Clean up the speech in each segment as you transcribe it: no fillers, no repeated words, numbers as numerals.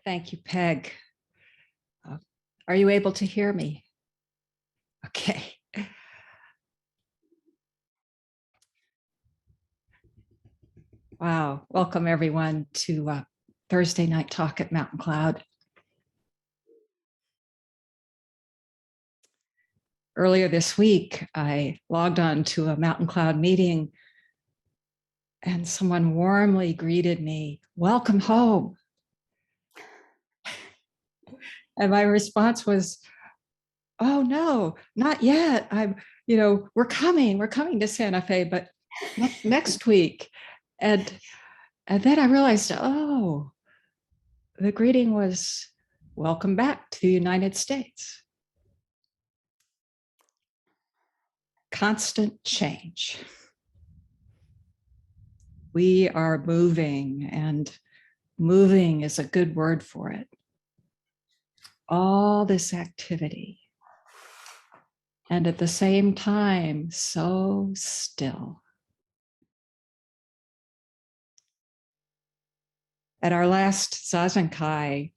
Thank you, Peg. Are you able to hear me? Okay. Wow. Welcome everyone to Thursday night talk at Mountain Cloud. Earlier this week, I logged on to a Mountain Cloud meeting and someone warmly greeted me, "Welcome home." And my response was, "Oh no, not yet. We're coming to Santa Fe, but next week." And then I realized, oh, the greeting was, "Welcome back to the United States." Constant change. We are moving, and moving is a good word for it. All this activity, and at the same time, so still. At our last Zazenkai,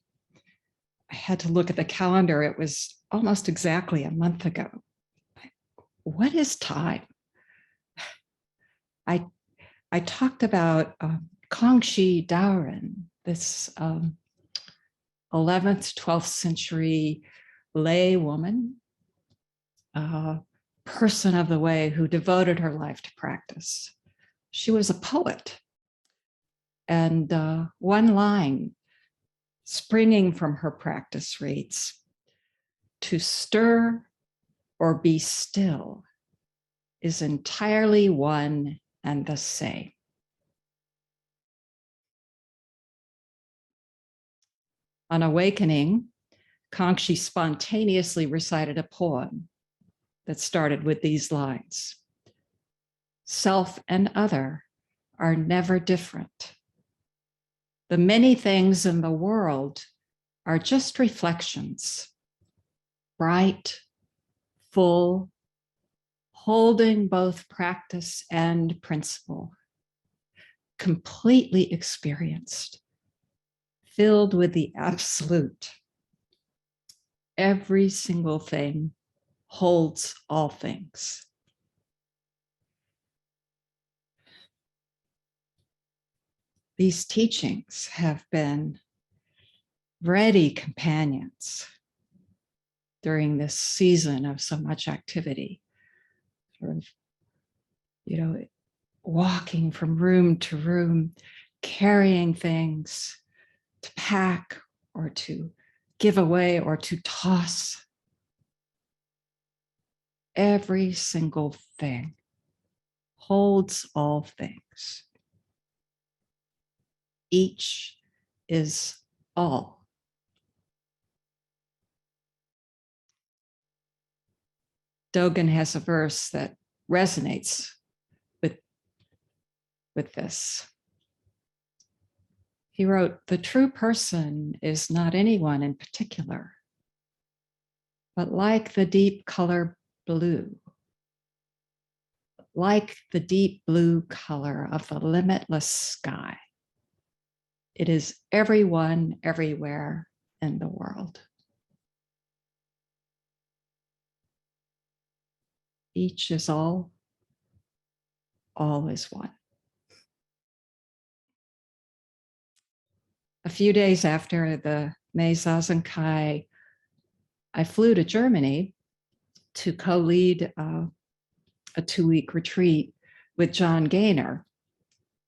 I had to look at the calendar. It was almost exactly a month ago. What is time? I talked about Kangxi Daoren, this 11th, 12th century lay woman, person of the way who devoted her life to practice. She was a poet. And one line springing from her practice reads, "To stir or be still is entirely one and the same." On awakening, Kangxi spontaneously recited a poem that started with these lines: "Self and other are never different. The many things in the world are just reflections, bright, full, holding both practice and principle, completely experienced, filled with the absolute. Every single thing holds all things." These teachings have been ready companions during this season of so much activity, sort of, walking from room to room, carrying things to pack or to give away or to toss. Every single thing holds all things. Each is all. Dogen has a verse that resonates with this. He wrote, "The true person is not anyone in particular, but like the deep color blue, like the deep blue color of the limitless sky. It is everyone, everywhere in the world." Each is all is one. A few days after the May Zazenkai, I flew to Germany to co-lead a 2-week retreat with John Gaynor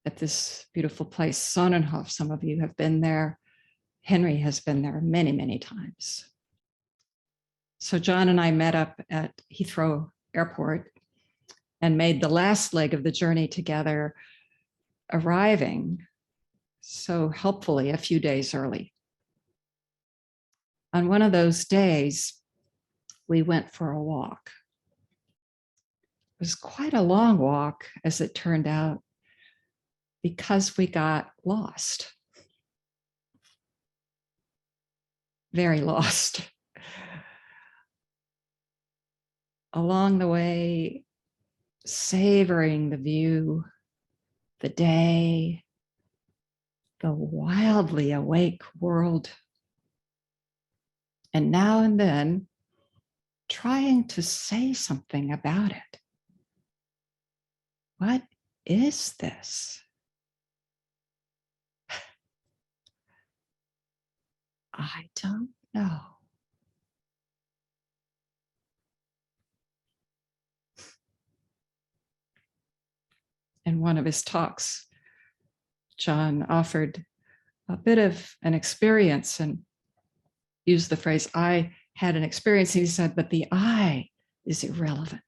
at this beautiful place, Sonnenhof. Some of you have been there. Henry has been there many, many times. So John and I met up at Heathrow Airport and made the last leg of the journey together, arriving so helpfully a few days early. On one of those days, we went for a walk. It was quite a long walk, as it turned out, because we got lost. Very lost. Along the way, savoring the view, the day, the wildly awake world And now and then, trying to say something about it. What is this? I don't know. In one of his talks, John offered a bit of an experience and used the phrase, I had an experience. He said, but the I is irrelevant.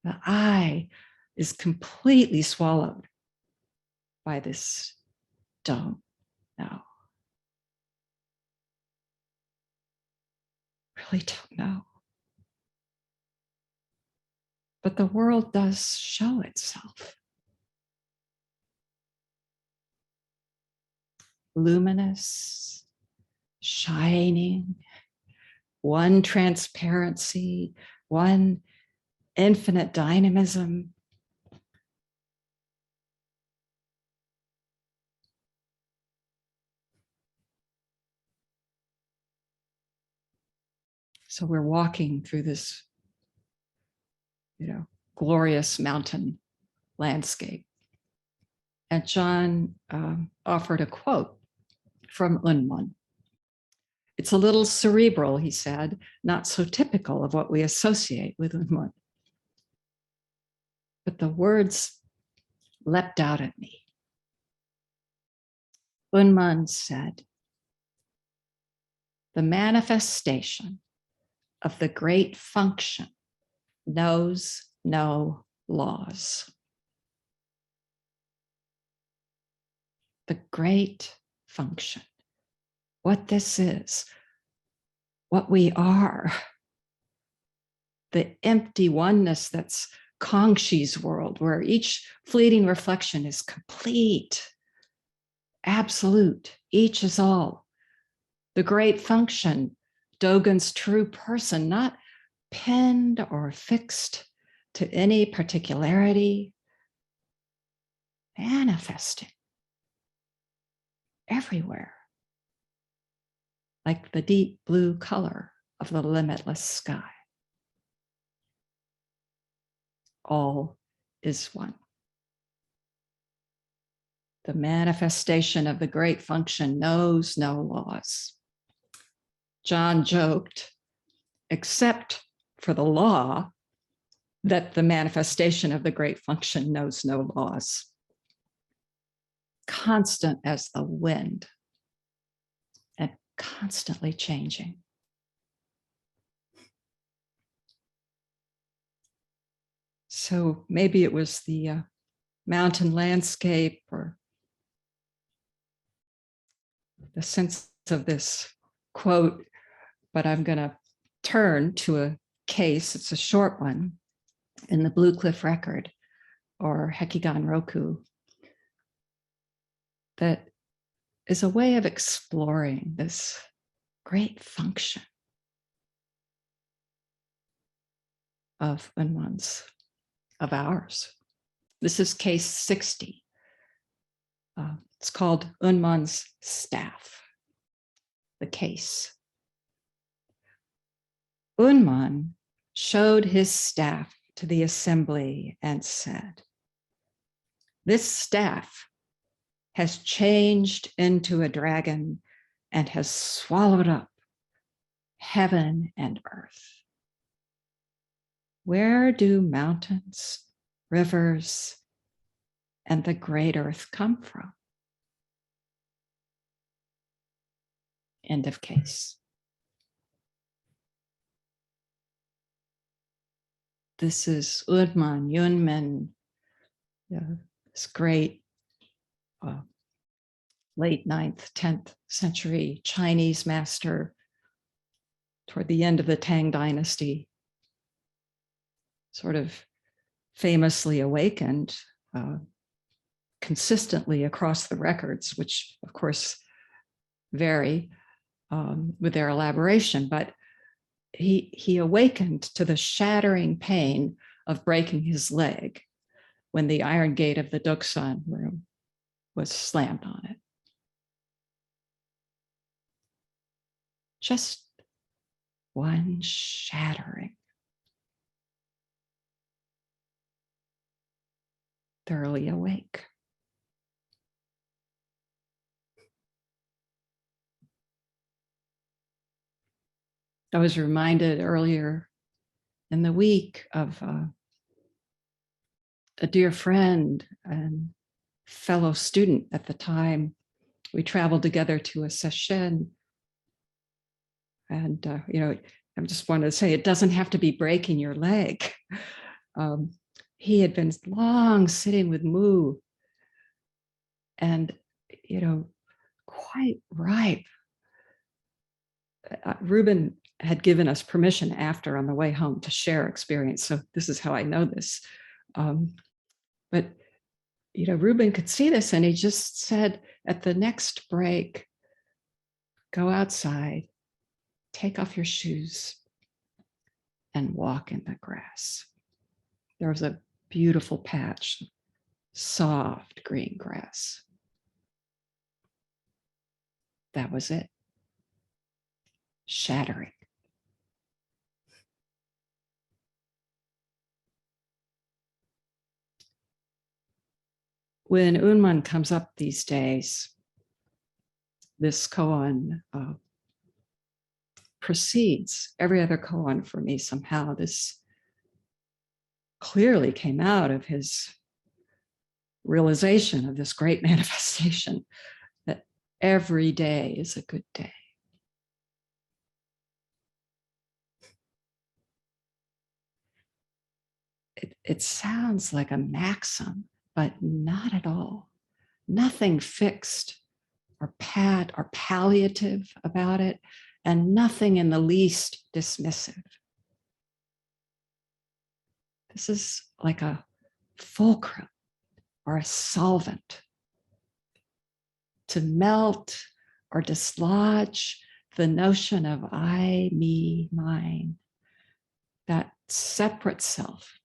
The I is completely swallowed by this don't know. Really don't know. But the world does show itself. Luminous, shining, one transparency, one infinite dynamism. So we're walking through this, glorious mountain landscape. And John offered a quote from Unwon. It's a little cerebral, he said, not so typical of what we associate with Unwon. But the words leapt out at me. Unwon said, the manifestation of the great function knows no laws. The great function, what this is, what we are, the empty oneness that's Kangxi's world, where each fleeting reflection is complete, absolute, each is all. The great function, Dogen's true person, not pinned or fixed to any particularity, manifesting everywhere, like the deep blue color of the limitless sky. All is one. The manifestation of the great function knows no laws. John joked, except for the law, that the manifestation of the great function knows no laws. Constant as the wind and constantly changing. So maybe it was the mountain landscape or the sense of this quote, but I'm going to turn to a case, it's a short one, in the Blue Cliff Record, or Hekigan Roku, that is a way of exploring this great function of Unwon's, of ours. This is case 60. It's called Unwon's staff, the case. Unwon showed his staff to the assembly and said, this staff has changed into a dragon and has swallowed up heaven and earth. Where do mountains, rivers, and the great earth come from? End of case. This is Unwon, this great late 9th, 10th century Chinese master toward the end of the Tang dynasty, sort of famously awakened consistently across the records, which of course vary with their elaboration, but he awakened to the shattering pain of breaking his leg when the iron gate of the Doksan room was slammed on it. just one shattering. Thoroughly awake. I was reminded earlier in the week of a dear friend and fellow student at the time. We traveled together to a session. And, I just wanted to say, it doesn't have to be breaking your leg. He had been long sitting with Mu and, quite ripe. Ruben had given us permission after on the way home to share experience. So this is how I know this. But, Ruben could see this and he just said at the next break, go outside, take off your shoes and walk in the grass. There was a beautiful patch, soft green grass. That was it. Shattering. When Unwon comes up these days, this koan precedes every other koan for me somehow. This clearly came out of his realization of this great manifestation that every day is a good day. It sounds like a maxim, but not at all. Nothing fixed or pat or palliative about it, and nothing in the least dismissive. This is like a fulcrum or a solvent to melt or dislodge the notion of I, me, mine, that separate self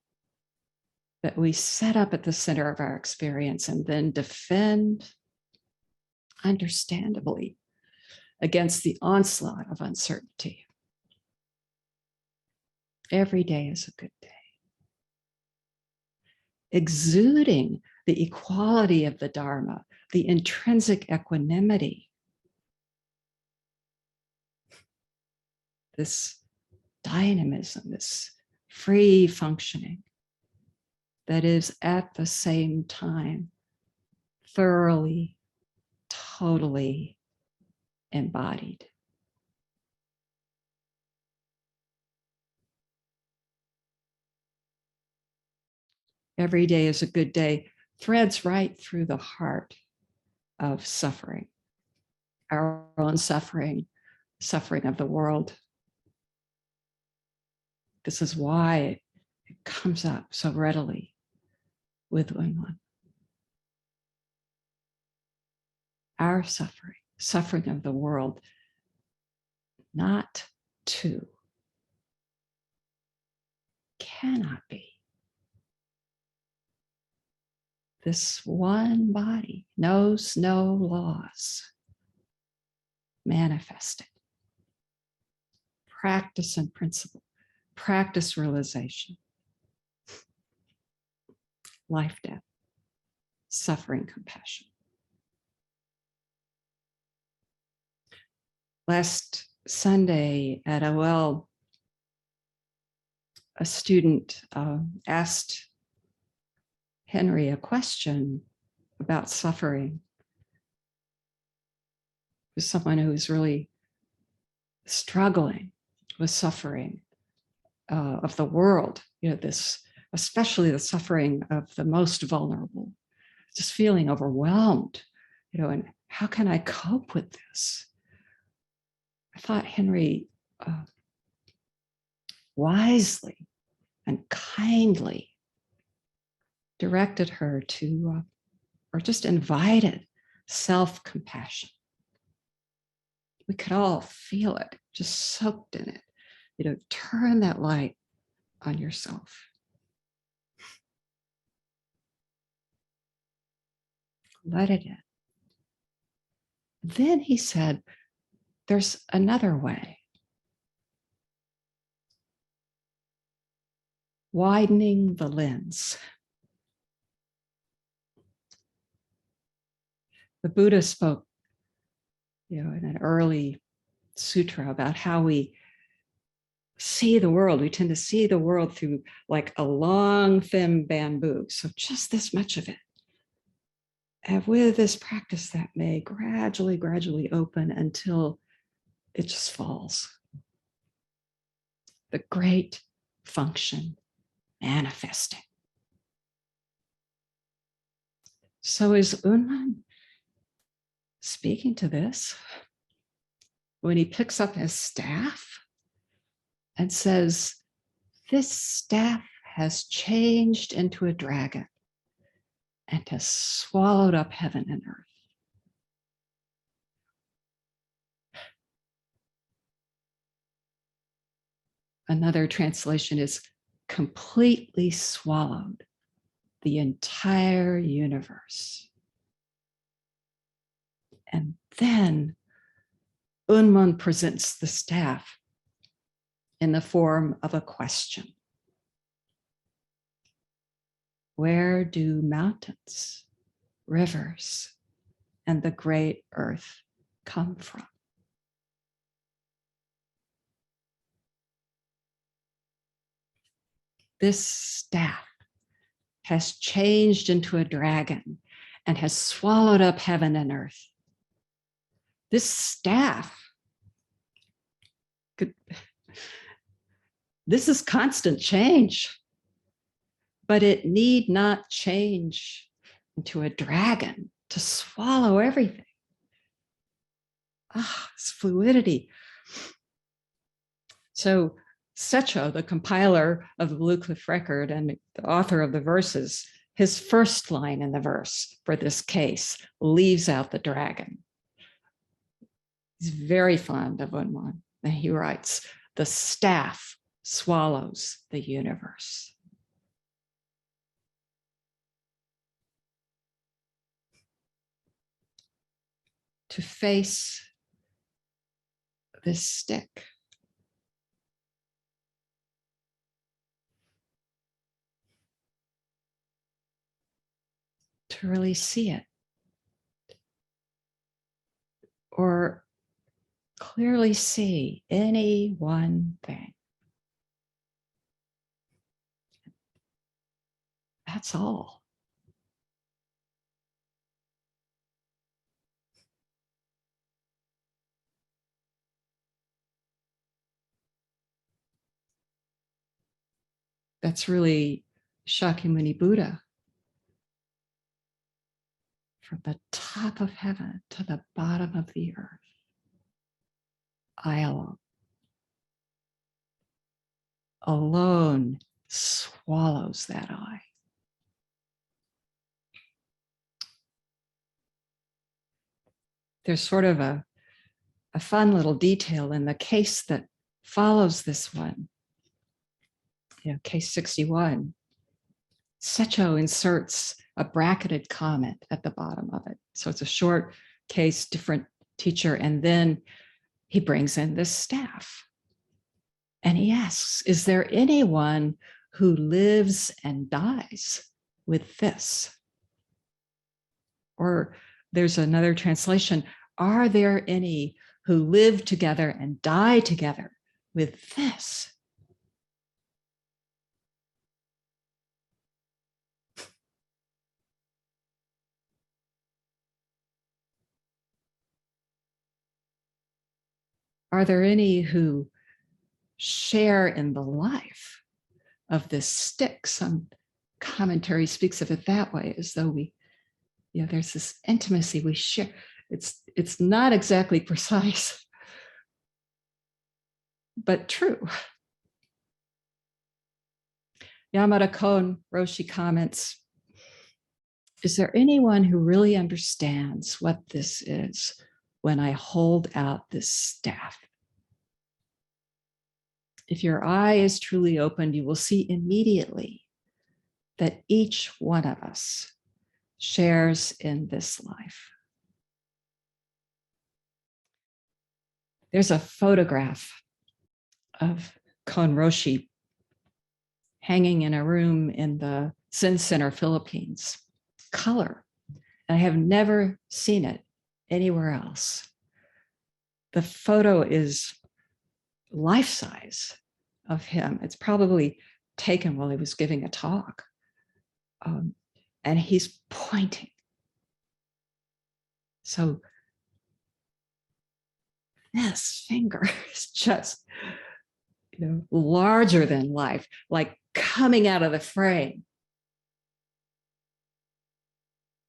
that we set up at the center of our experience and then defend, understandably, against the onslaught of uncertainty. Every day is a good day. Exuding the equality of the Dharma, the intrinsic equanimity, this dynamism, this free functioning that is at the same time thoroughly, totally embodied. Every day is a good day, threads right through the heart of suffering, our own suffering, suffering of the world. This is why it comes up so readily with Unwon. Our suffering, suffering of the world, not to, cannot be. This one body knows no laws, manifested. Practice and principle, practice realization, life, death, suffering, compassion. Last Sunday at OL, a student asked Henry a question about suffering. It was someone who was really struggling with suffering of the world, this, especially the suffering of the most vulnerable, just feeling overwhelmed, and how can I cope with this? I thought Henry wisely and kindly directed her to, or just invited self-compassion. We could all feel it, just soaked in it. Turn that light on yourself. Let it in. Then he said, there's another way. Widening the lens. The Buddha spoke, in an early sutra about how we see the world. We tend to see the world through like a long, thin bamboo. So just this much of it. And with this practice, that may gradually open until it just falls. The great function manifesting. So is Unwon speaking to this when he picks up his staff and says, this staff has changed into a dragon and has swallowed up heaven and earth. Another translation is completely swallowed the entire universe. And then Unwon presents the staff in the form of a question. Where do mountains, rivers, and the great earth come from? This staff has changed into a dragon and has swallowed up heaven and earth. This staff, this is constant change, but it need not change into a dragon to swallow everything. It's fluidity. So Secho, the compiler of the Blue Cliff Record and the author of the verses, his first line in the verse for this case leaves out the dragon. He's very fond of Unwon, and he writes, the staff swallows the universe. To face this stick. To really see it. Or clearly see any one thing. That's all. That's really Shakyamuni Buddha. From the top of heaven to the bottom of the earth. I alone swallows that I. There's sort of a fun little detail in the case that follows this one. Case 61. Secho inserts a bracketed comment at the bottom of it. So it's a short case, different teacher, and then he brings in this staff. And he asks, is there anyone who lives and dies with this? Or there's another translation, are there any who live together and die together with this? Are there any who share in the life of this stick? Some commentary speaks of it that way, as though there's this intimacy we share. It's not exactly precise, but true. Yamada Kon Roshi comments, is there anyone who really understands what this is when I hold out this staff? If your eye is truly opened, you will see immediately that each one of us shares in this life. There's a photograph of Kon Roshi hanging in a room in the Zen Center, Philippines. Color. I have never seen it anywhere else. The photo is life-size of him. It's probably taken while he was giving a talk. And he's pointing. So this finger is just, larger than life, like coming out of the frame.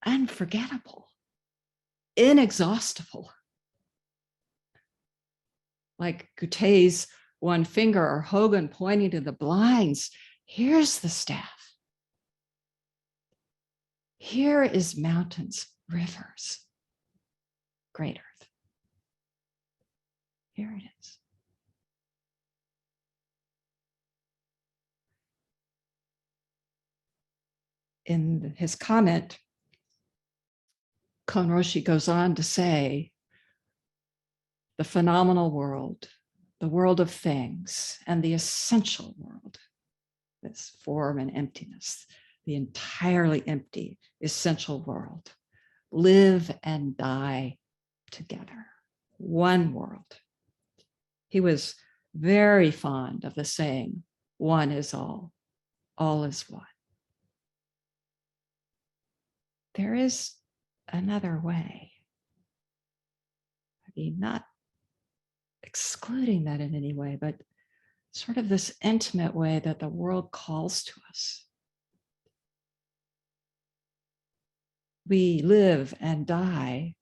Unforgettable, inexhaustible. Like Goutet's one finger or Hogan pointing to the blinds. Here's the staff. Here is mountains, rivers, great earth. Here it is. In his comment, Kon Roshi goes on to say, the phenomenal world, the world of things, and the essential world, this form and emptiness, the entirely empty, essential world, live and die together, one world. He was very fond of the saying, one is all is one. There is another way. I mean, not excluding that in any way, but sort of this intimate way that the world calls to us. We live and die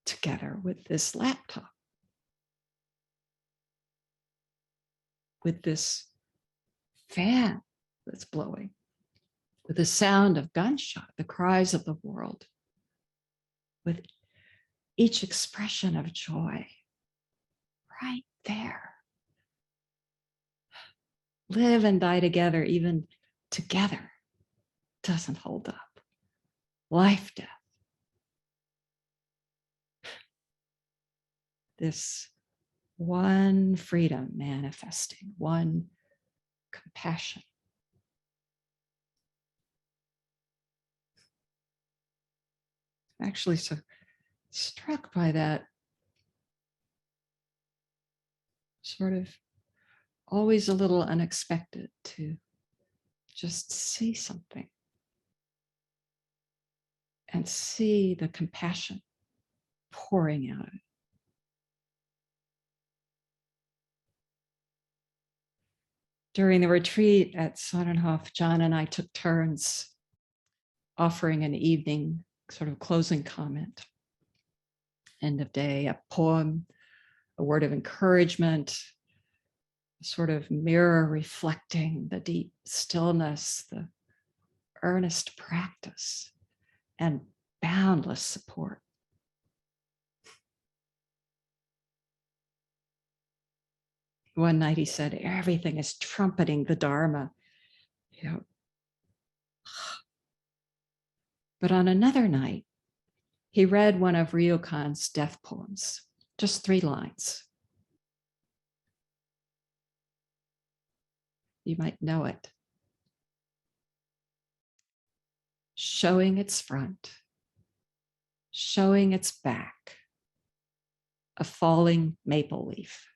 together with this laptop, with this fan that's blowing, with the sound of gunshot, the cries of the world, with each expression of joy right there. Live and die together, even together, doesn't hold up. Life, death. This one freedom manifesting, one compassion. Actually, so struck by that sort of always a little unexpected to just see something and see the compassion pouring out of it. During the retreat at Sonnenhof, John and I took turns offering an evening sort of closing comment, end of day, a poem, a word of encouragement, a sort of mirror reflecting the deep stillness, the earnest practice, and boundless support. One night he said, everything is trumpeting the Dharma. But on another night, he read one of Ryokan's death poems, just 3 lines. You might know it. Showing its front, showing its back, a falling maple leaf.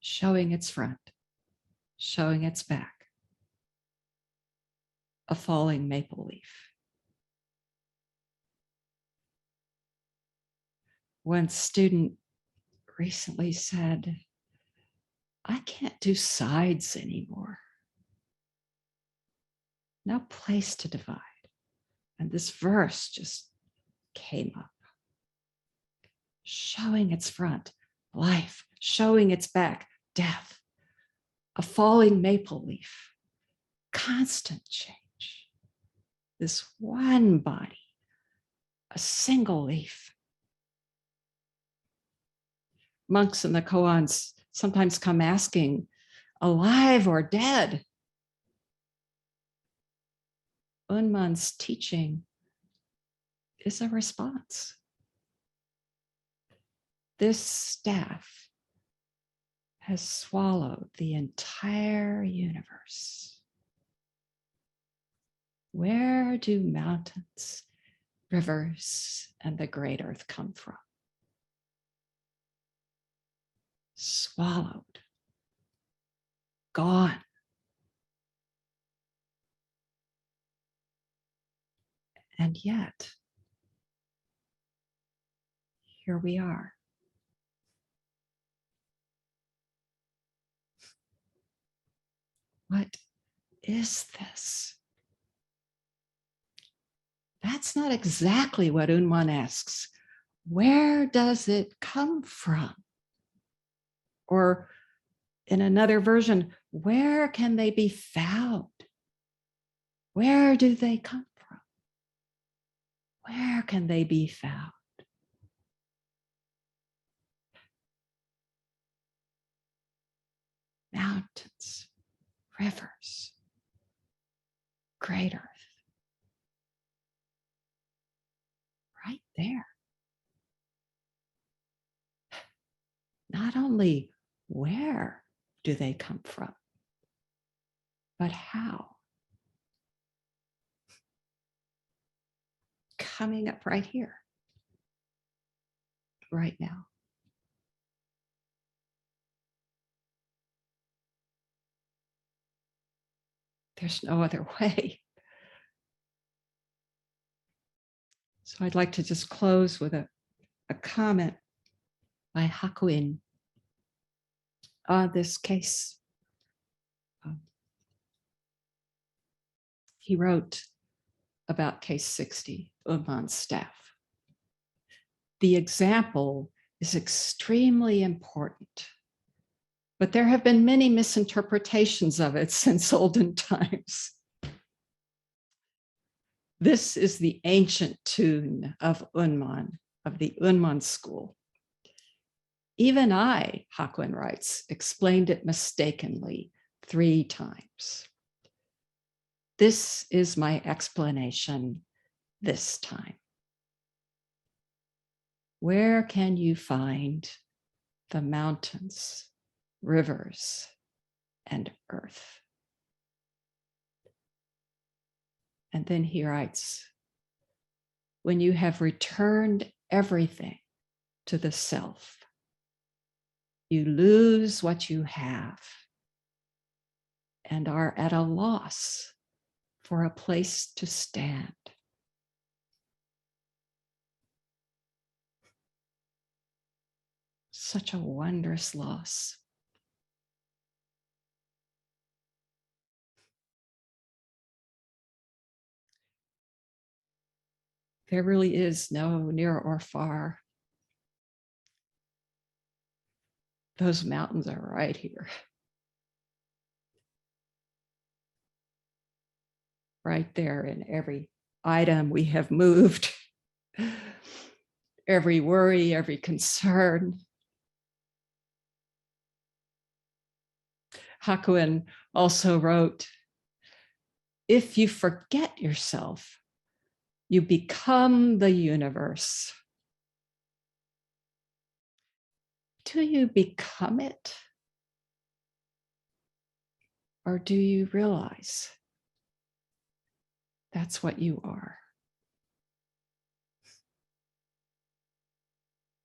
Showing its front, showing its back, a falling maple leaf. One student recently said, I can't do sides anymore. No place to divide. And this verse just came up. Showing its front, life, showing its back, death, a falling maple leaf, constant change. This one body, a single leaf. Monks in the koans sometimes come asking, alive or dead? Unwon's teaching is a response. This staff has swallowed the entire universe. Where do mountains, rivers, and the great earth come from? Swallowed, gone. And yet, here we are. What is this? That's not exactly what Unwon asks. Where does it come from? Or in another version, where can they be found? Where do they come from? Where can they be found? Mountains, rivers, great earth. Right there. Not only where do they come from, but how? Coming up right here, right now. There's no other way. So I'd like to just close with a comment by Hakuin on this case. He wrote about case 60, Ummon's staff. The example is extremely important, but there have been many misinterpretations of it since olden times. This is the ancient tune of Unwon, of the Unwon school. Even I, Hakuin writes, explained it mistakenly 3 times. This is my explanation this time. Where can you find the mountains, rivers, and earth? And then he writes, when you have returned everything to the self, you lose what you have and are at a loss for a place to stand. Such a wondrous loss. There really is no near or far. Those mountains are right here. Right there in every item we have moved. Every worry, every concern. Hakuin also wrote, if you forget yourself, you become the universe. Do you become it? Or do you realize that's what you are?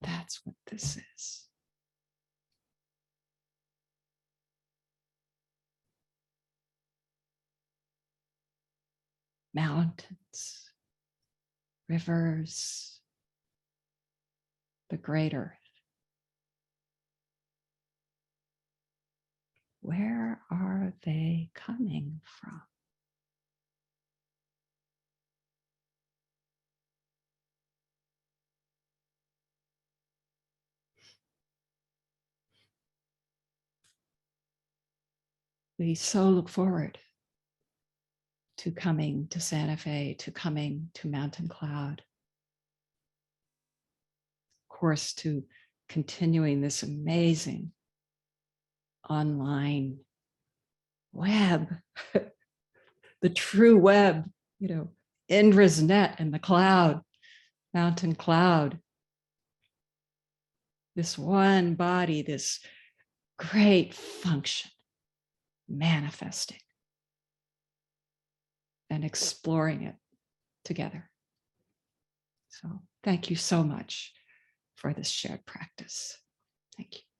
That's what this is. Mountains, rivers, the great earth. Where are they coming from? We so look forward to coming to Santa Fe, to coming to Mountain Cloud. Of course, to continuing this amazing online web, the true web, Indra's net in the cloud, mountain cloud, this one body, this great function manifesting and exploring it together. So thank you so much for this shared practice. Thank you.